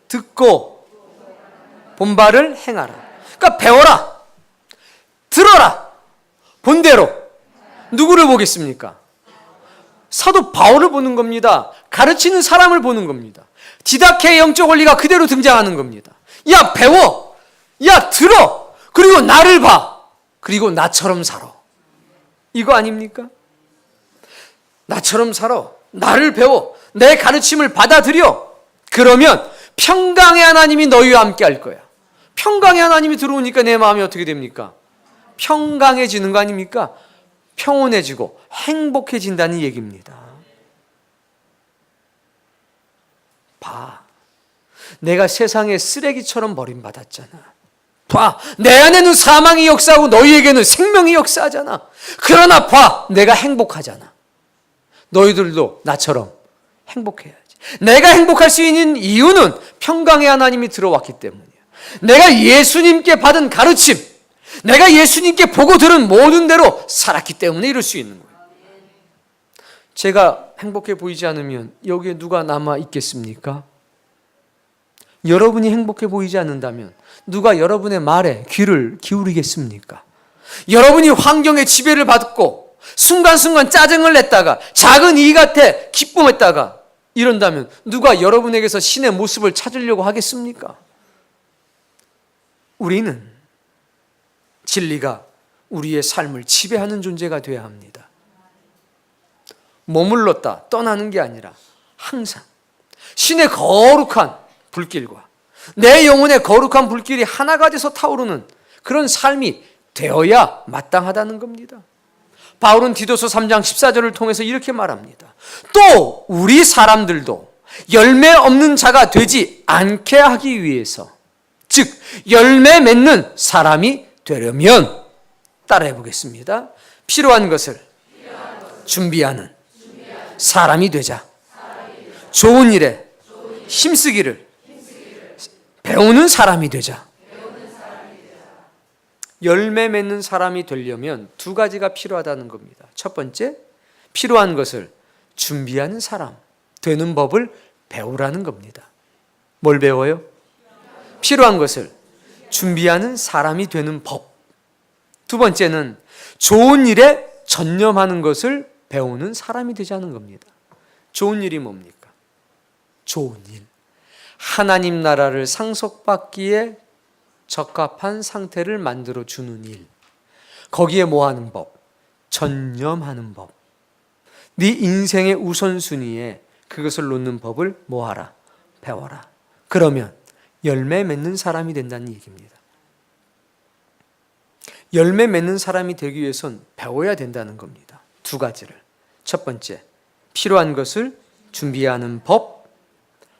듣고 본바를 행하라. 그러니까 배워라. 들어라. 본대로. 누구를 보겠습니까? 사도 바울을 보는 겁니다. 가르치는 사람을 보는 겁니다. 디다케의 영적 원리가 그대로 등장하는 겁니다. 야, 배워. 야, 들어. 그리고 나를 봐. 그리고 나처럼 살아. 이거 아닙니까? 나처럼 살아. 나를 배워. 내 가르침을 받아들여. 그러면 평강의 하나님이 너희와 함께 할 거야. 평강의 하나님이 들어오니까 내 마음이 어떻게 됩니까? 평강해지는 거 아닙니까? 평온해지고 행복해진다는 얘기입니다. 봐. 내가 세상에 쓰레기처럼 버림받았잖아. 봐. 내 안에는 사망이 역사하고 너희에게는 생명이 역사하잖아. 그러나 봐. 내가 행복하잖아. 너희들도 나처럼 행복해야지. 내가 행복할 수 있는 이유는 평강의 하나님이 들어왔기 때문이야. 내가 예수님께 받은 가르침, 내가 예수님께 보고 들은 모든 대로 살았기 때문에 이럴 수 있는 거예요. 제가 행복해 보이지 않으면 여기에 누가 남아 있겠습니까? 여러분이 행복해 보이지 않는다면 누가 여러분의 말에 귀를 기울이겠습니까? 여러분이 환경의 지배를 받고 순간순간 짜증을 냈다가 작은 이익한테 기쁨했다가 이런다면 누가 여러분에게서 신의 모습을 찾으려고 하겠습니까? 우리는 진리가 우리의 삶을 지배하는 존재가 되어야 합니다. 머물렀다 떠나는 게 아니라 항상 신의 거룩한 불길과 내 영혼의 거룩한 불길이 하나가 돼서 타오르는 그런 삶이 되어야 마땅하다는 겁니다. 바울은 디도서 3장 14절을 통해서 이렇게 말합니다. 또 우리 사람들도 열매 없는 자가 되지 않게 하기 위해서, 즉 열매 맺는 사람이 되려면, 따라해 보겠습니다. 필요한 것을 준비하는 사람이 되자. 좋은 일에 힘쓰기를 배우는 사람이 되자. 열매 맺는 사람이 되려면 두 가지가 필요하다는 겁니다. 첫 번째, 필요한 것을 준비하는 사람 되는 법을 배우라는 겁니다. 뭘 배워요? 필요한 것을 준비하는 사람이 되는 법. 두 번째는 좋은 일에 전념하는 것을 배우는 사람이 되자는 겁니다. 좋은 일이 뭡니까? 좋은 일. 하나님 나라를 상속받기에 적합한 상태를 만들어 주는 일. 거기에 뭐 하는 법? 전념하는 법. 네 인생의 우선순위에 그것을 놓는 법을 뭐 하라? 배워라. 그러면 열매 맺는 사람이 된다는 얘기입니다. 열매 맺는 사람이 되기 위해선 배워야 된다는 겁니다. 두 가지를. 첫 번째, 필요한 것을 준비하는 법,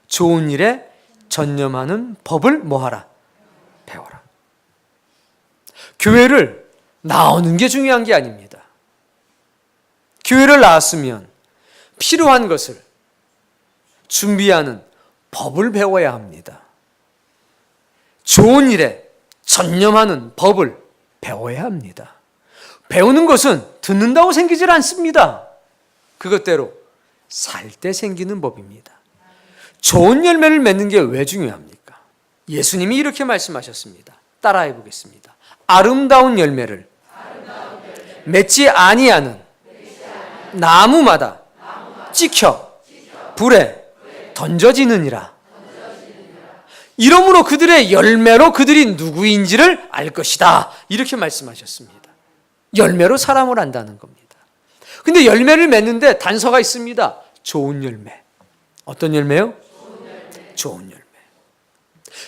좋은 일에 전념하는 법을 뭐 하라? 배워라. 교회를 나오는 게 중요한 게 아닙니다. 교회를 나왔으면 필요한 것을 준비하는 법을 배워야 합니다. 좋은 일에 전념하는 법을 배워야 합니다. 배우는 것은 듣는다고 생기질 않습니다. 그것대로 살 때 생기는 법입니다. 좋은 열매를 맺는 게 왜 중요합니까? 예수님이 이렇게 말씀하셨습니다. 따라해 보겠습니다. 아름다운 열매를 맺지 아니하는 나무마다 찍혀 불에 던져지느니라. 이러므로 그들의 열매로 그들이 누구인지를 알 것이다. 이렇게 말씀하셨습니다. 열매로 사람을 안다는 겁니다. 근데 열매를 맺는데 단서가 있습니다. 좋은 열매. 어떤 열매요? 좋은 열매.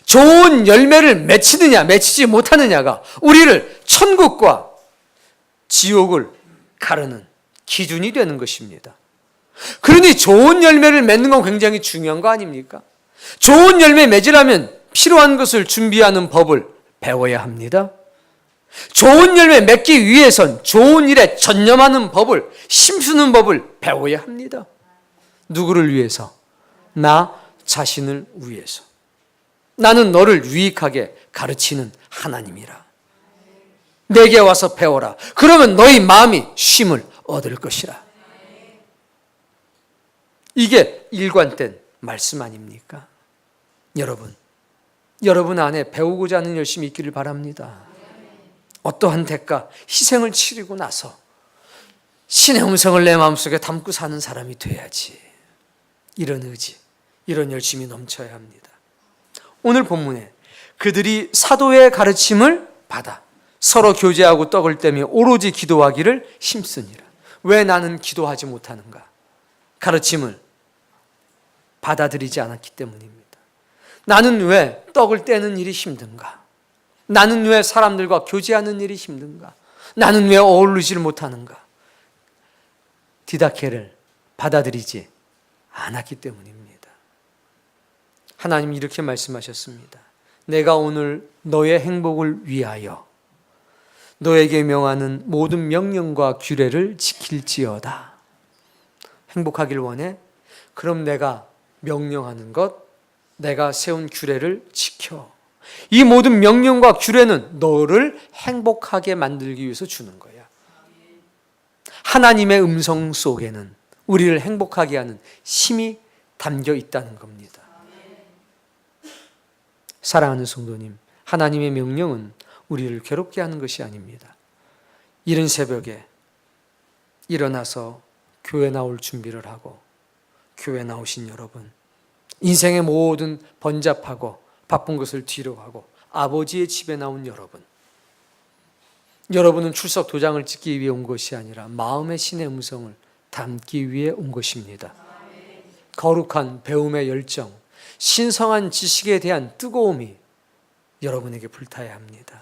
좋은 열매를 맺히느냐 맺히지 못하느냐가 우리를 천국과 지옥을 가르는 기준이 되는 것입니다. 그러니 좋은 열매를 맺는 건 굉장히 중요한 거 아닙니까? 좋은 열매 맺으려면 필요한 것을 준비하는 법을 배워야 합니다. 좋은 열매 맺기 위해선 좋은 일에 전념하는 법을, 힘쓰는 법을 배워야 합니다. 누구를 위해서? 나 자신을 위해서. 나는 너를 유익하게 가르치는 하나님이라. 내게 와서 배워라. 그러면 너희 마음이 쉼을 얻을 것이라. 이게 일관된 말씀 아닙니까? 여러분 안에 배우고자 하는 열심이 있기를 바랍니다. 어떠한 대가, 희생을 치르고 나서 신의 음성을 내 마음속에 담고 사는 사람이 돼야지. 이런 의지, 이런 열심이 넘쳐야 합니다. 오늘 본문에 그들이 사도의 가르침을 받아 서로 교제하고 떡을 떼며 오로지 기도하기를 힘쓰니라. 왜 나는 기도하지 못하는가? 가르침을 받아들이지 않았기 때문입니다. 나는 왜 떡을 떼는 일이 힘든가? 나는 왜 사람들과 교제하는 일이 힘든가? 나는 왜 어울리지를 못하는가? 디다케를 받아들이지 않았기 때문입니다. 하나님이 이렇게 말씀하셨습니다. 내가 오늘 너의 행복을 위하여 너에게 명하는 모든 명령과 규례를 지킬지어다. 행복하길 원해? 그럼 내가 명령하는 것, 내가 세운 규례를 지켜. 이 모든 명령과 규례는 너를 행복하게 만들기 위해서 주는 거야. 하나님의 음성 속에는 우리를 행복하게 하는 힘이 담겨 있다는 겁니다. 사랑하는 성도님, 하나님의 명령은 우리를 괴롭게 하는 것이 아닙니다. 이른 새벽에 일어나서 교회 나올 준비를 하고 교회 나오신 여러분, 인생의 모든 번잡하고 바쁜 것을 뒤로 하고 아버지의 집에 나온 여러분은 출석 도장을 찍기 위해 온 것이 아니라 마음의 신의 음성을 담기 위해 온 것입니다. 거룩한 배움의 열정, 신성한 지식에 대한 뜨거움이 여러분에게 불타야 합니다.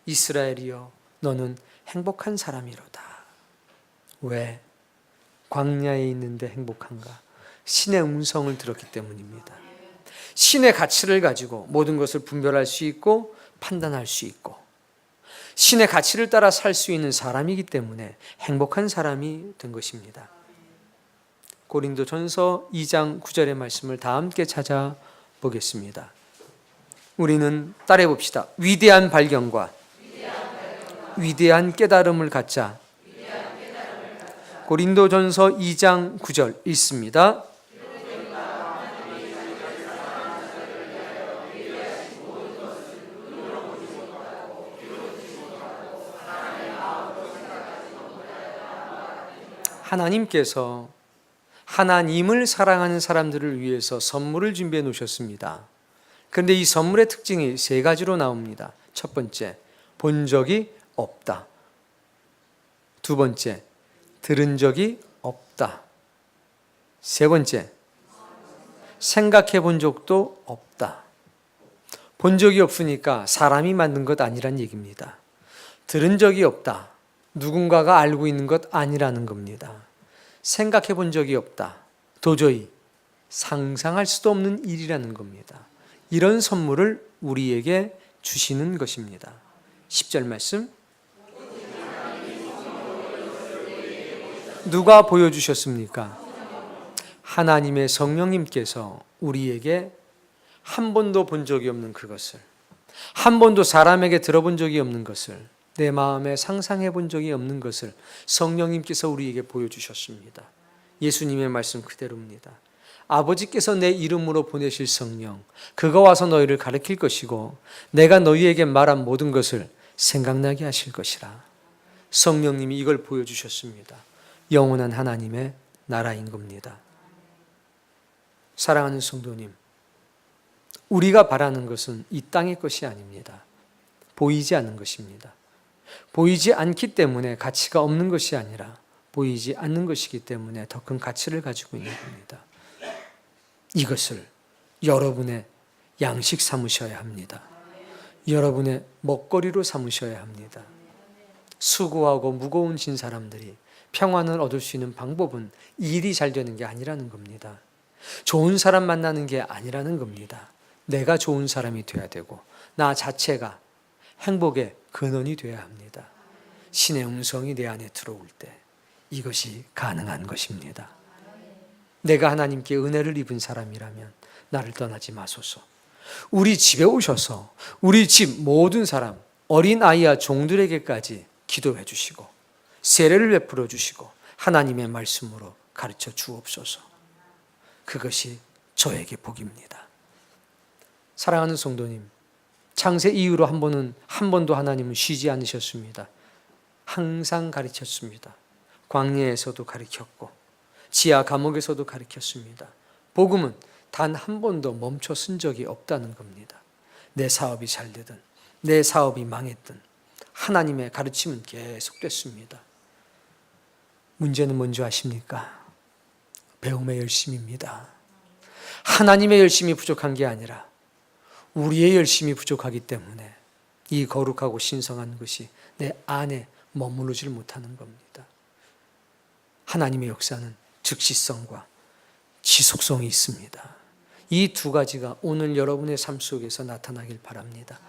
이스라엘이여, 너는 행복한 사람이로다. 왜? 광야에 있는데 행복한가? 신의 음성을 들었기 때문입니다. 신의 가치를 가지고 모든 것을 분별할 수 있고 판단할 수 있고 신의 가치를 따라 살 수 있는 사람이기 때문에 행복한 사람이 된 것입니다. 고린도전서 2장 9절의 말씀을 다 함께 찾아보겠습니다. 우리는 따라해 봅시다. 위대한 발견과 위대한 깨달음을 갖자. 고린도전서 2장 9절 읽습니다. 하나님께서 하나님을 사랑하는 사람들을 위해서 선물을 준비해 놓으셨습니다. 그런데 이 선물의 특징이 세 가지로 나옵니다. 첫 번째, 본 적이 없다. 두 번째, 들은 적이 없다. 세 번째, 생각해 본 적도 없다. 본 적이 없으니까 사람이 만든 것 아니란 얘기입니다. 들은 적이 없다. 누군가가 알고 있는 것 아니라는 겁니다. 생각해 본 적이 없다. 도저히 상상할 수도 없는 일이라는 겁니다. 이런 선물을 우리에게 주시는 것입니다. 10절 말씀. 누가 보여주셨습니까? 하나님의 성령님께서 우리에게 한 번도 본 적이 없는 그것을, 한 번도 사람에게 들어본 적이 없는 것을, 내 마음에 상상해 본 적이 없는 것을 성령님께서 우리에게 보여주셨습니다. 예수님의 말씀 그대로입니다. 아버지께서 내 이름으로 보내실 성령, 그가 와서 너희를 가르칠 것이고 내가 너희에게 말한 모든 것을 생각나게 하실 것이라. 성령님이 이걸 보여주셨습니다. 영원한 하나님의 나라인 겁니다. 사랑하는 성도님, 우리가 바라는 것은 이 땅의 것이 아닙니다. 보이지 않는 것입니다. 보이지 않기 때문에 가치가 없는 것이 아니라 보이지 않는 것이기 때문에 더 큰 가치를 가지고 있는 겁니다. 이것을 여러분의 양식 삼으셔야 합니다. 여러분의 먹거리로 삼으셔야 합니다. 수고하고 무거운 진 사람들이 평안을 얻을 수 있는 방법은 일이 잘 되는 게 아니라는 겁니다. 좋은 사람 만나는 게 아니라는 겁니다. 내가 좋은 사람이 되어야 되고 나 자체가 행복의 근원이 되어야 합니다. 신의 음성이 내 안에 들어올 때 이것이 가능한 것입니다. 내가 하나님께 은혜를 입은 사람이라면 나를 떠나지 마소서. 우리 집에 오셔서 우리 집 모든 사람, 어린아이와 종들에게까지 기도해 주시고 세례를 베풀어 주시고 하나님의 말씀으로 가르쳐 주옵소서. 그것이 저에게 복입니다. 사랑하는 성도님, 창세 이후로 한 번도 하나님은 쉬지 않으셨습니다. 항상 가르쳤습니다. 광야에서도 가르쳤고 지하 감옥에서도 가르쳤습니다. 복음은 단 한 번도 멈춰 쓴 적이 없다는 겁니다. 내 사업이 잘 되든 내 사업이 망했든 하나님의 가르침은 계속됐습니다. 문제는 뭔지 아십니까? 배움의 열심입니다. 하나님의 열심이 부족한 게 아니라 우리의 열심이 부족하기 때문에 이 거룩하고 신성한 것이 내 안에 머무르질 못하는 겁니다. 하나님의 역사는 즉시성과 지속성이 있습니다. 이 두 가지가 오늘 여러분의 삶 속에서 나타나길 바랍니다.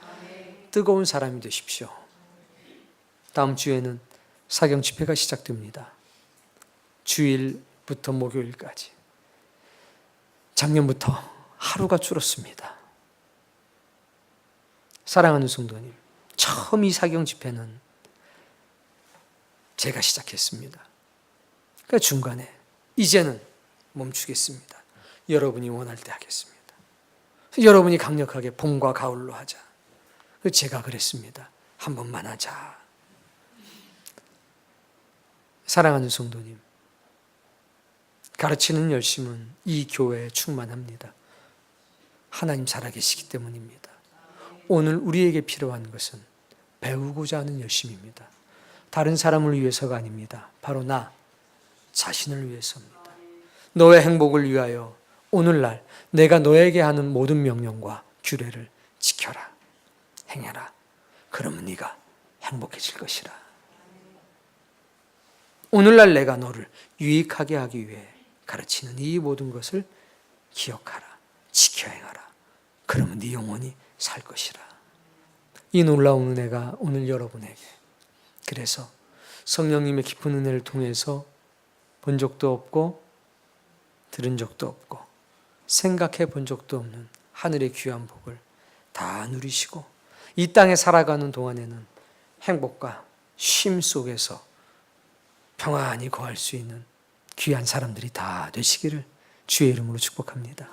뜨거운 사람이 되십시오. 다음 주에는 사경 집회가 시작됩니다. 주일부터 목요일까지. 작년부터 하루가 줄었습니다. 사랑하는 성도님, 처음 이 사경 집회는 제가 시작했습니다. 그러니까 중간에 이제는 멈추겠습니다. 여러분이 원할 때 하겠습니다. 여러분이 강력하게 봄과 가을로 하자. 제가 그랬습니다. 한 번만 하자. 사랑하는 성도님, 가르치는 열심은 이 교회에 충만합니다. 하나님 살아계시기 때문입니다. 오늘 우리에게 필요한 것은 배우고자 하는 열심입니다. 다른 사람을 위해서가 아닙니다. 바로 나 자신을 위해서입니다. 너의 행복을 위하여 오늘날 내가 너에게 하는 모든 명령과 규례를 지켜라, 행해라. 그러면 네가 행복해질 것이라. 오늘날 내가 너를 유익하게 하기 위해 가르치는 이 모든 것을 기억하라, 지켜 행하라. 그러면 네 영혼이 살 것이라. 이 놀라운 은혜가 오늘 여러분에게, 그래서 성령님의 깊은 은혜를 통해서 본 적도 없고 들은 적도 없고 생각해 본 적도 없는 하늘의 귀한 복을 다 누리시고 이 땅에 살아가는 동안에는 행복과 쉼 속에서 평안히 거할 수 있는 귀한 사람들이 다 되시기를 주의 이름으로 축복합니다.